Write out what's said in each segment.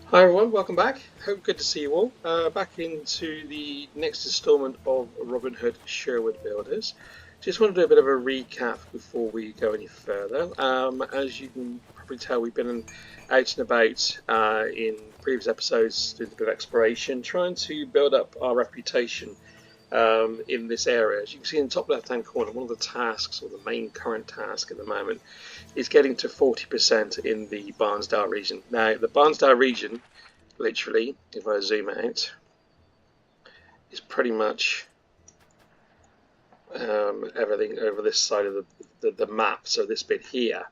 Hi everyone, welcome back. Hope good to see you all. Back into the next instalment of Robin Hood Sherwood Builders. Just want to do a bit of a recap before we go any further. As you can probably tell, we've been out and about in previous episodes doing a bit of exploration, trying to build up our reputation in this area. As you can see in the top left hand corner, one of the tasks, or the main current task at the moment, is getting to 40% in the Barnsdale region. Now, the Barnsdale region, literally, if I zoom out, is pretty much everything over this side of the map. So this bit here,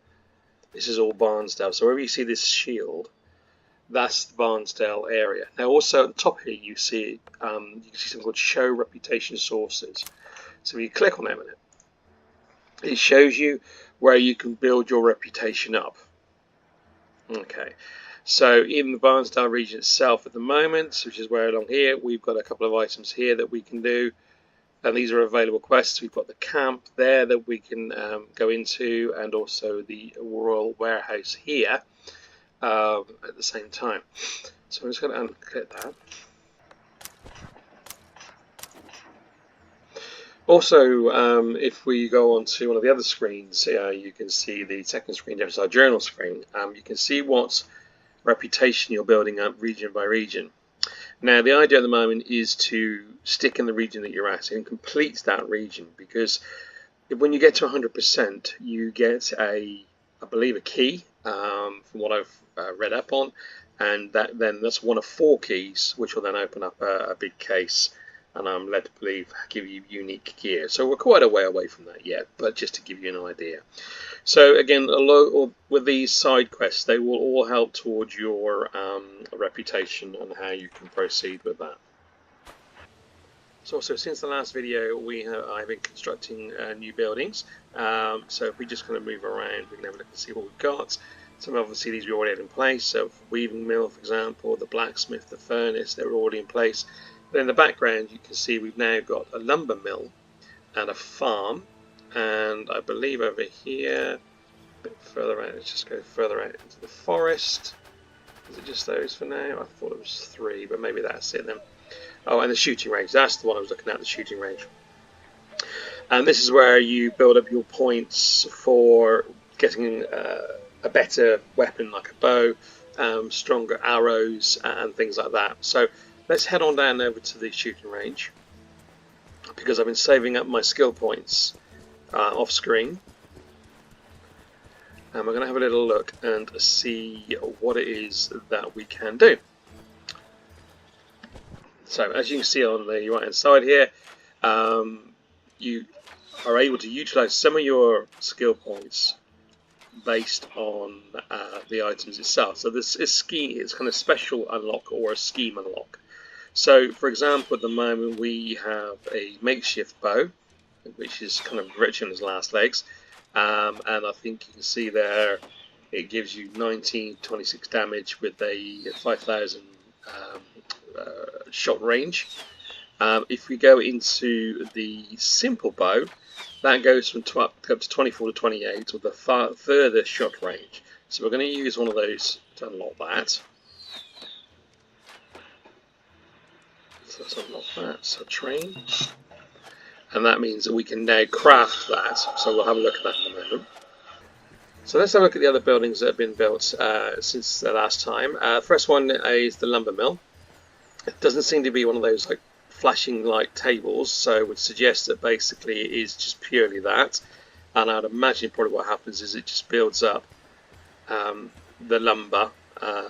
this is all Barnsdale. So wherever you see this shield, that's the Barnsdale area. Now, also at the top here, you see you can see something called Show Reputation Sources. So you click on them, it shows you where you can build your reputation up. Okay, so in the Barnsdale region itself at the moment, which is where along here, we've got a couple of items here that we can do, and these are available quests. We've got the camp there that we can go into, and also the Royal Warehouse here at the same time. So I'm just going to unclick that. Also, if we go on to one of the other screens, you can see the second screen, there's our journal screen. You can see what reputation you're building up region by region. Now, the idea at the moment is to stick in the region that you're at and complete that region, because when you get to 100%, you get I believe, a key from what I've read up on, and that's one of 4 keys, which will then open up a big case, and I'm led to believe give you unique gear. So we're quite a way away from that yet, but just to give you an idea. So again, with these side quests, they will all help towards your reputation and how you can proceed with that. So also, since the last video, I've been constructing new buildings. So if we just kind of move around, we can have a look and see what we've got. Some obviously these we already had in place. So weaving mill, for example, the blacksmith, the furnace, they're already in place. But in the background, you can see we've now got a lumber mill and a farm. And I believe over here, a bit further out, let's just go further out into the forest. Is it just those for now? I thought it was 3, but maybe that's it then. Oh, and the shooting range. That's the one I was looking at, the shooting range. And this is where you build up your points for getting a better weapon like a bow, stronger arrows, and things like that. So let's head on down over to the shooting range, because I've been saving up my skill points off screen. And we're going to have a little look and see what it is that we can do. So as you can see on the right hand side here, you are able to utilize some of your skill points based on the items itself. So this is it's kind of special unlock or a scheme unlock. So for example, at the moment we have a makeshift bow, which is kind of rich in its last legs, and I think you can see there it gives you 1926 damage with a 5,000 shot range. If we go into the simple bow, that goes from up to 24 to 28 with a further shot range. So we're going to use one of those to unlock that. So let's unlock that. So train. And that means that we can now craft that. So we'll have a look at that in a moment. So let's have a look at the other buildings that have been built since the last time. First one is the lumber mill. It doesn't seem to be one of those like flashing light tables, so it would suggest that basically it is just purely that. And I'd imagine probably what happens is it just builds up the lumber,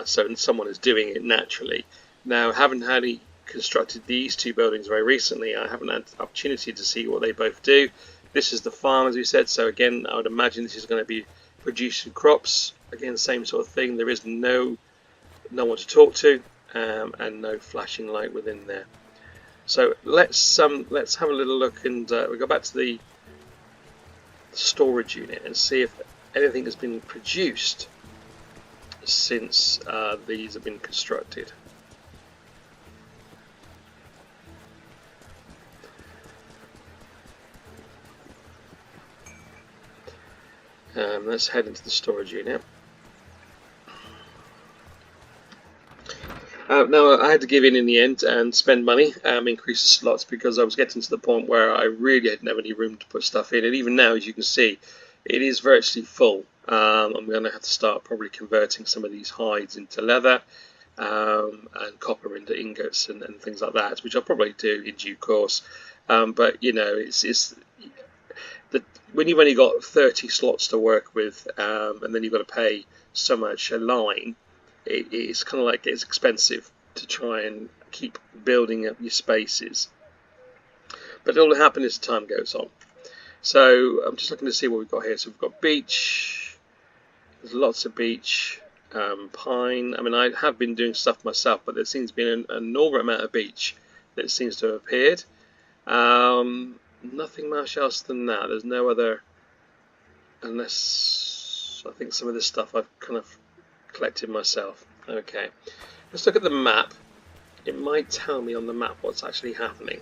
so someone is doing it naturally. Now, having had constructed these 2 buildings very recently, I haven't had the opportunity to see what they both do. This is the farm, as we said, so again, I would imagine this is going to be producing crops. Again, same sort of thing. There is no one to talk to, and no flashing light within there. So let's have a little look, and we'll go back to the storage unit and see if anything has been produced since these have been constructed. Let's head into the storage unit. Now I had to give in the end and spend money, increase the slots, because I was getting to the point where I really didn't have any room to put stuff in. And even now, as you can see, it is virtually full. I'm going to have to start probably converting some of these hides into leather, and copper into ingots and things like that, which I'll probably do in due course. But you know, when you've only got 30 slots to work with, and then you've got to pay so much a line, it's kind of like it's expensive to try and keep building up your spaces. But it'll happen as time goes on. So I'm just looking to see what we've got here. So we've got beech. There's lots of beech. Pine. I mean, I have been doing stuff myself, but there seems to be an enormous amount of beech that seems to have appeared. Nothing much else than that. There's no other, unless I think some of this stuff I've kind of collected myself. Okay, let's look at the map. It might tell me on the map what's actually happening.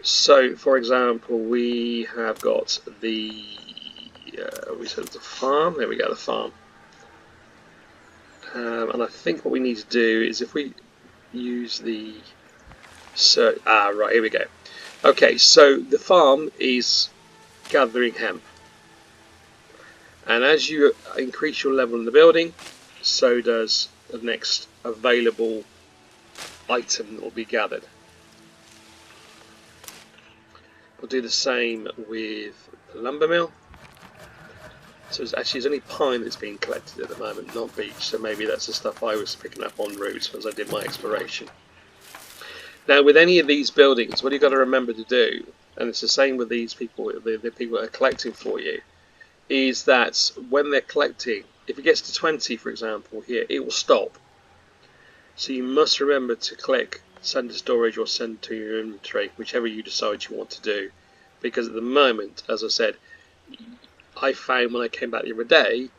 So, for example, we have got the we said the farm. There we go, the farm. And I think what we need to do is if we use the search. Right, here we go. Okay, so the farm is gathering hemp. And as you increase your level in the building, so does the next available item that will be gathered. We'll do the same with the lumber mill. So there's only pine that's being collected at the moment, not beech. So maybe that's the stuff I was picking up en route as I did my exploration. Now, with any of these buildings, what you've got to remember to do, and it's the same with these people, the people that are collecting for you, is that when they're collecting, if it gets to 20, for example, here, it will stop. So you must remember to click send to storage or send to your inventory, whichever you decide you want to do. Because at the moment, as I said, I found when I came back the other day,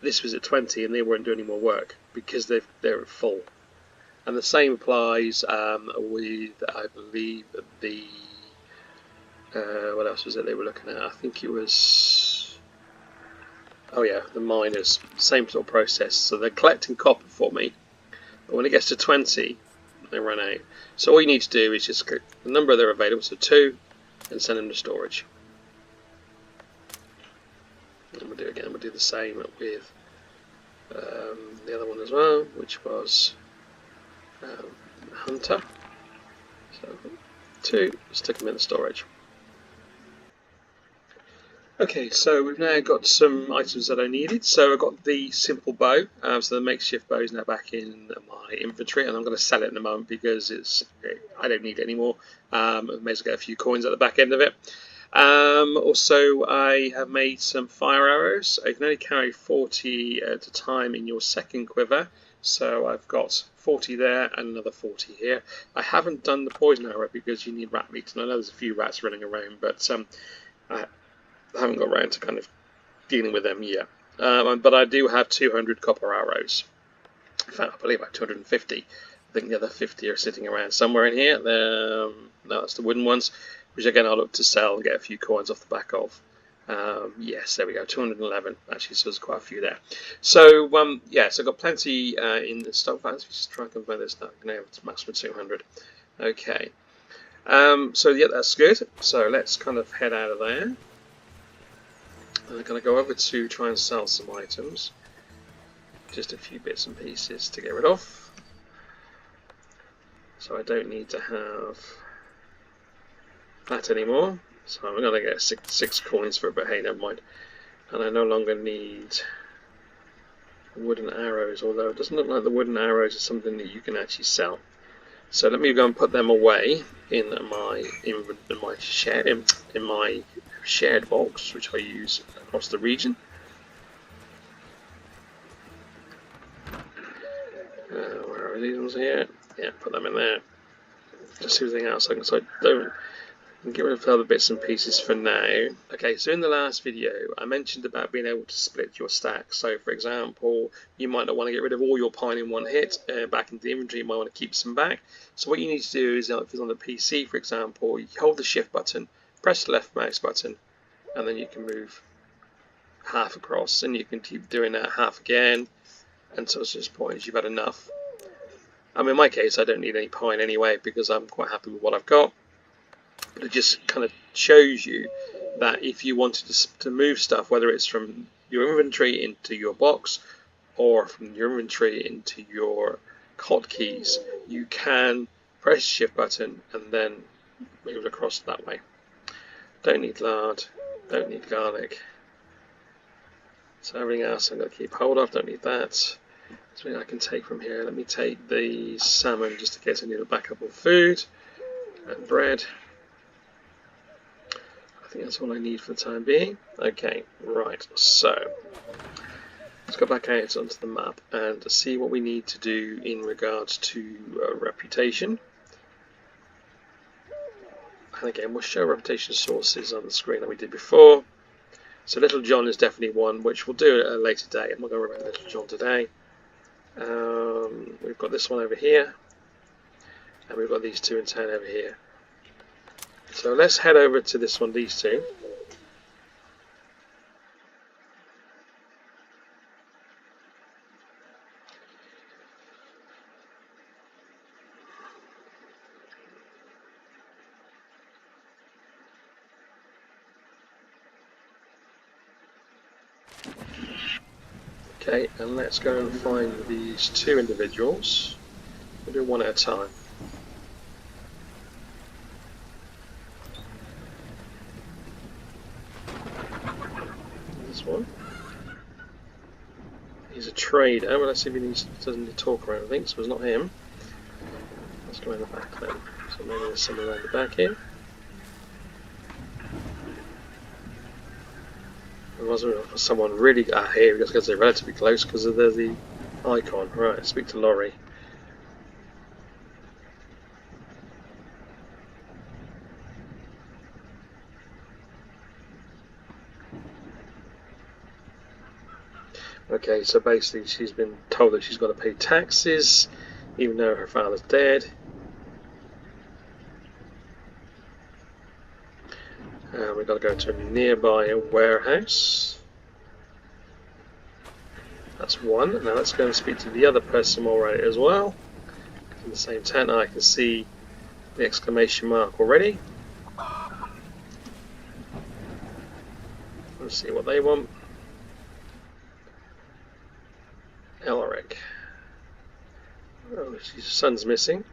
this was at 20 and they weren't doing any more work because they're at full. And the same applies with, I believe, the what else was it they were looking at? I think it was, oh yeah, the miners. Same sort of process. So they're collecting copper for me, but when it gets to 20, they run out. So all you need to do is just click the number they're available, so 2, and send them to storage. And we'll do again. We'll do the same with the other one as well, which was Hunter. So 2, stick them in the storage. Okay, so we've now got some items that I needed. So I got the simple bow, so the makeshift bow is now back in my inventory, and I'm going to sell it in a moment because I don't need it anymore. I may as well get a few coins at the back end of it. Also, I have made some fire arrows. You can only carry 40 at a time in your second quiver, so I've got 40 there and another 40 here. I haven't done the poison arrow because you need rat meat, and I know there's a few rats running around, but I haven't got around to kind of dealing with them yet. But I do have 200 copper arrows. In fact, I believe I have 250. I think the other 50 are sitting around somewhere in here. No, that's the wooden ones, which again I'll look to sell and get a few coins off the back of. Yes, there we go, 211. Actually, so there's quite a few there. So, yeah, so I've got plenty in the stock. Let's just try and convert this now. Now it's maximum 200. Okay. So, yeah, that's good. So, let's kind of head out of there. I'm going to go over to try and sell some items. Just a few bits and pieces to get rid of. So I don't need to have that anymore. So I'm going to get six coins for it, but hey, never mind. And I no longer need wooden arrows, although it doesn't look like the wooden arrows are something that you can actually sell. So let me go and put them away in my shared box, which I use across the region. Where are these ones here? Yeah, put them in there. Just everything else I can, so I don't get rid of other bits and pieces for now. Okay, so in the last video I mentioned about being able to split your stack. So for example, you might not want to get rid of all your pine in one hit back into the inventory. You might want to keep some back. So what you need to do is, if it's on the PC for example, you hold the shift button, press the left mouse button, and then you can move half across, and you can keep doing that half again until it's just point you've had enough. In my case, I don't need any pine anyway because I'm quite happy with what I've got. But it just kind of shows you that if you wanted to move stuff, whether it's from your inventory into your box or from your inventory into your hotkeys, you can press the shift button and then move it across that way. Don't need lard, don't need garlic. So everything else I'm going to keep hold of, don't need that. Something I can take from here. Let me take the salmon just in case I need a backup of food and bread. I think that's all I need for the time being. Okay, right, so let's go back out onto the map and see what we need to do in regards to reputation. And again, we'll show reputation sources on the screen that we did before. So Little John is definitely one, which we'll do at a later date. I'm not going to remember Little John today. We've got this one over here, and we've got these two in town over here. So let's head over to this one, these two. Okay, and let's go and find these two individuals. We'll do one at a time. This one. He's a trader. Well, let's see if he doesn't need to talk around, I think, so it's not him. Let's go in the back then. So maybe there's someone around the back here. There was someone really here, because they're relatively close because there's the icon. Right, speak to Laurie. Okay, so basically she's been told that she's got to pay taxes, even though her father's dead. We've got to go to a nearby warehouse. That's one. Now let's go and speak to the other person while we're at it as well. In the same tent, I can see the exclamation mark already. Let's see what they want. Elric. Oh, his son's missing.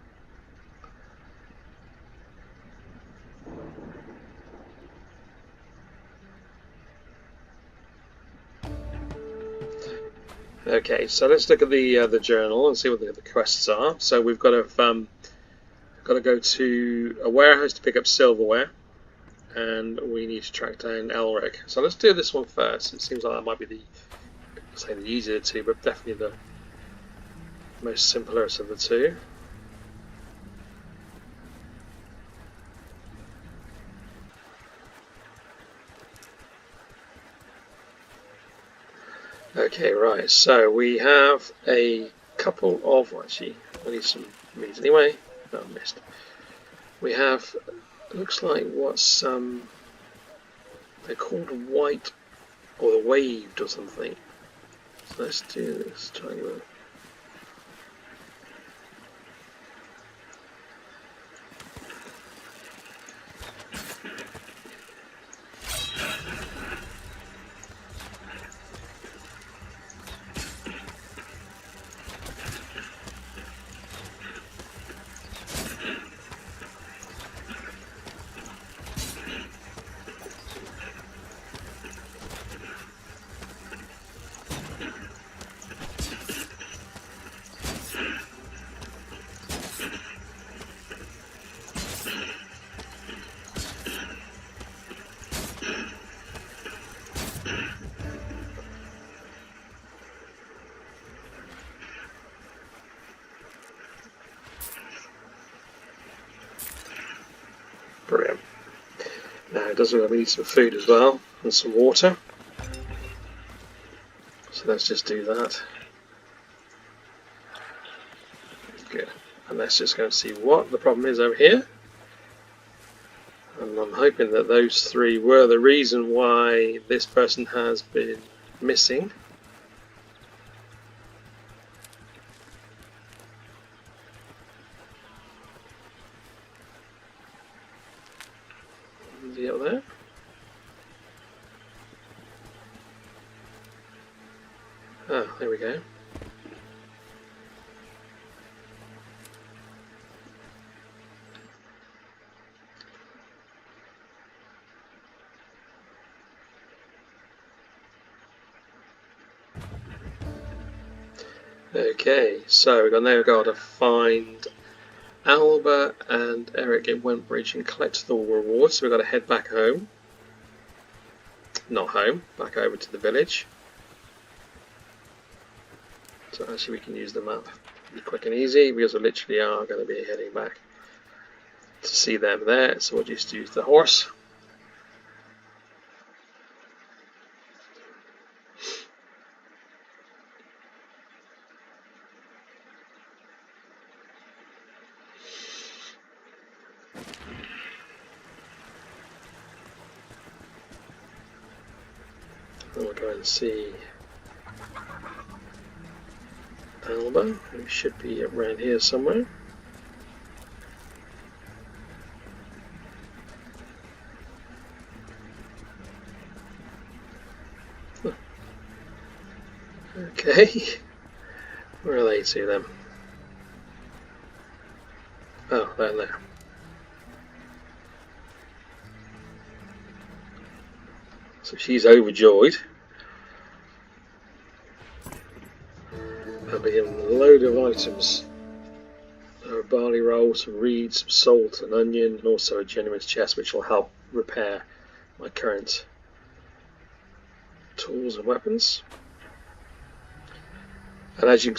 Okay, so let's look at the journal and see what the quests are. So we've got to go to a warehouse to pick up silverware, and we need to track down Elric. So let's do this one first. It seems like that might be the easier of the two, but definitely the most simplest of the two. Okay, right, so we have a couple of, actually, I need some meat anyway. No, I missed. We have, looks like what's, they're called white, or the waved or something. So let's do this, try and go. Brilliant. Now it does look like we need some food as well, and some water. So let's just do that. Good. And let's just go and see what the problem is over here. And I'm hoping that those 3 were the reason why this person has been missing. Is he up there? Oh, there we go. Okay, so we've now got to find Alba and Eric in Wentbridge and collect the rewards. So we've got to head back home. Not home, back over to the village. So actually we can use the map quick and easy because we literally are going to be heading back to see them there. So we'll just use the horse. And we'll go and see Alba, who should be around here somewhere. Okay, where are they to then? Oh, they're there. So she's overjoyed. I'll be given a load of items. A barley roll, some reeds, some salt, an onion, and also a generous chest which will help repair my current tools and weapons. And as you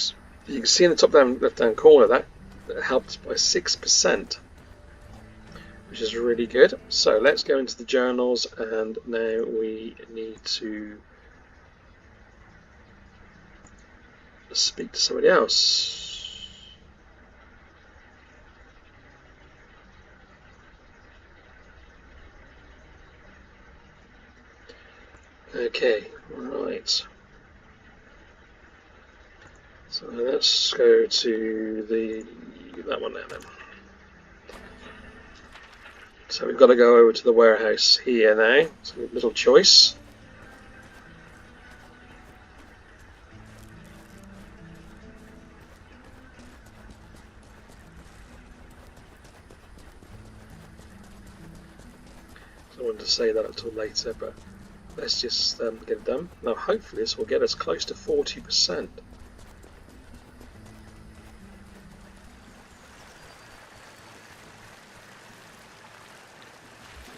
can see in the top left hand corner, that helped by 6%, which is really good. So let's go into the journals, and now we need to speak to somebody else. Okay, right. So let's go to that one there then. So we've got to go over to the warehouse here now. So we have a little choice. I wanted to say that until later, but let's just get it done. Now hopefully this will get us close to 40%.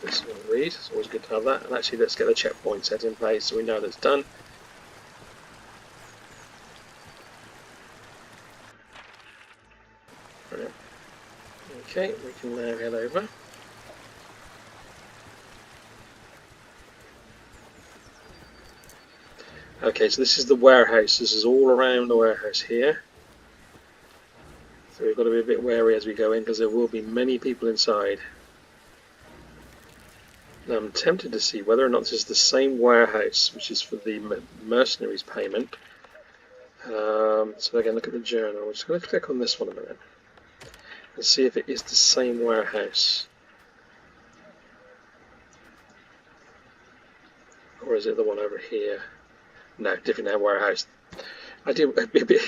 This will read, it's always good to have that. And actually let's get the checkpoint set in place so we know that's done. Brilliant. Okay, we can now head over. Okay, so this is the warehouse. This is all around the warehouse here. So we've got to be a bit wary as we go in because there will be many people inside. Now I'm tempted to see whether or not this is the same warehouse, which is for the mercenaries payment. So again, look at the journal. I'm just going to click on this one a minute and see if it is the same warehouse. Or is it the one over here? No, different warehouse. It'd be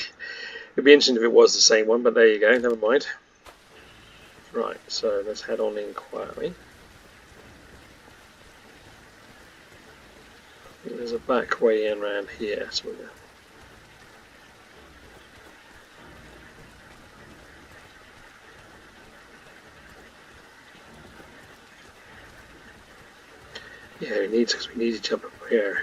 interesting if it was the same one, but there you go, never mind. Right, so let's head on in quietly. There's a back way in around here, so we're going to... Yeah, we need to jump up here.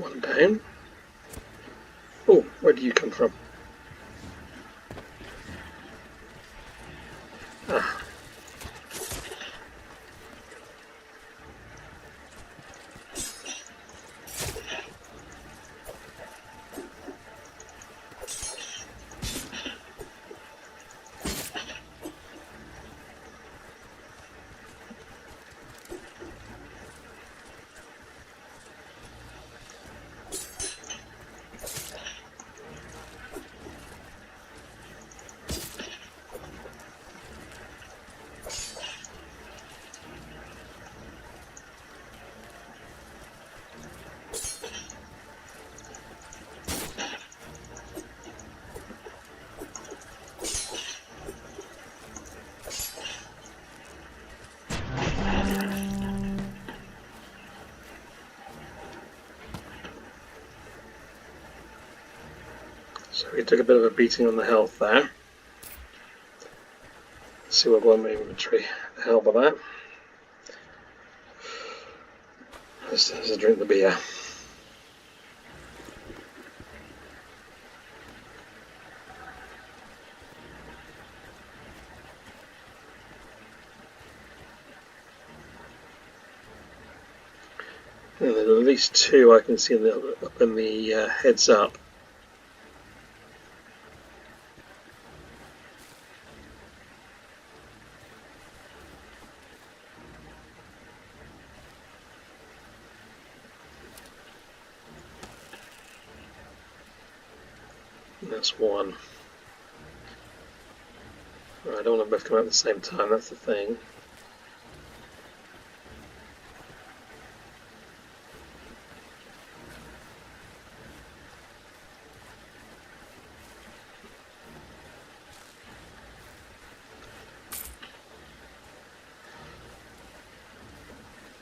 One down. Oh, where do you come from? Ah. So we took a bit of a beating on the health there. Let's see what one inventory. The hell with that. Let's drink the beer. And there's at least two I can see in the heads up. That's one. I don't want to both come out at the same time, that's the thing.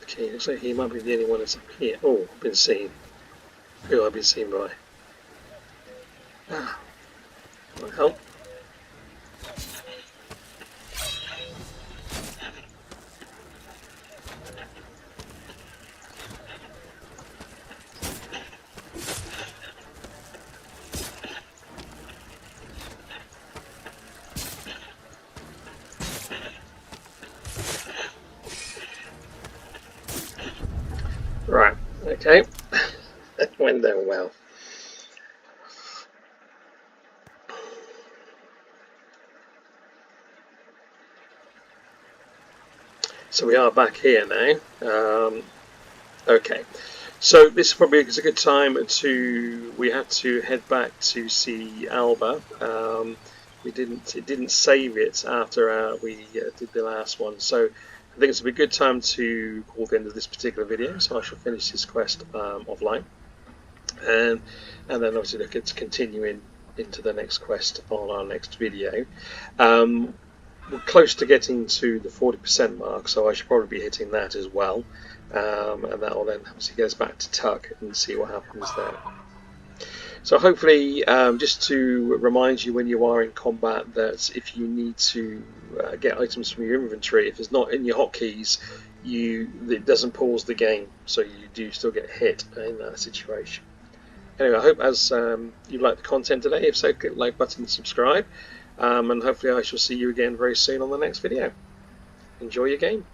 Okay, looks like he might be the only one that's up here. Oh, been seen. Who I've been seen by? Ah, might help. Right, okay. That went down well. So we are back here now. Okay, so this probably is a good time to. We had to head back to see Alba. It didn't save it after we did the last one. So I think it's a good time to call the end of this particular video. So I shall finish this quest offline, and then obviously look at continuing into the next quest on our next video. We're close to getting to the 40% mark, so I should probably be hitting that as well, and that will then obviously get us back to Tuck and see what happens there. So hopefully, just to remind you when you are in combat that if you need to get items from your inventory, if it's not in your hotkeys, it doesn't pause the game, so you do still get hit in that situation. Anyway, I hope as you liked the content today. If so, click the like button and subscribe. And hopefully I shall see you again very soon on the next video. Enjoy your game.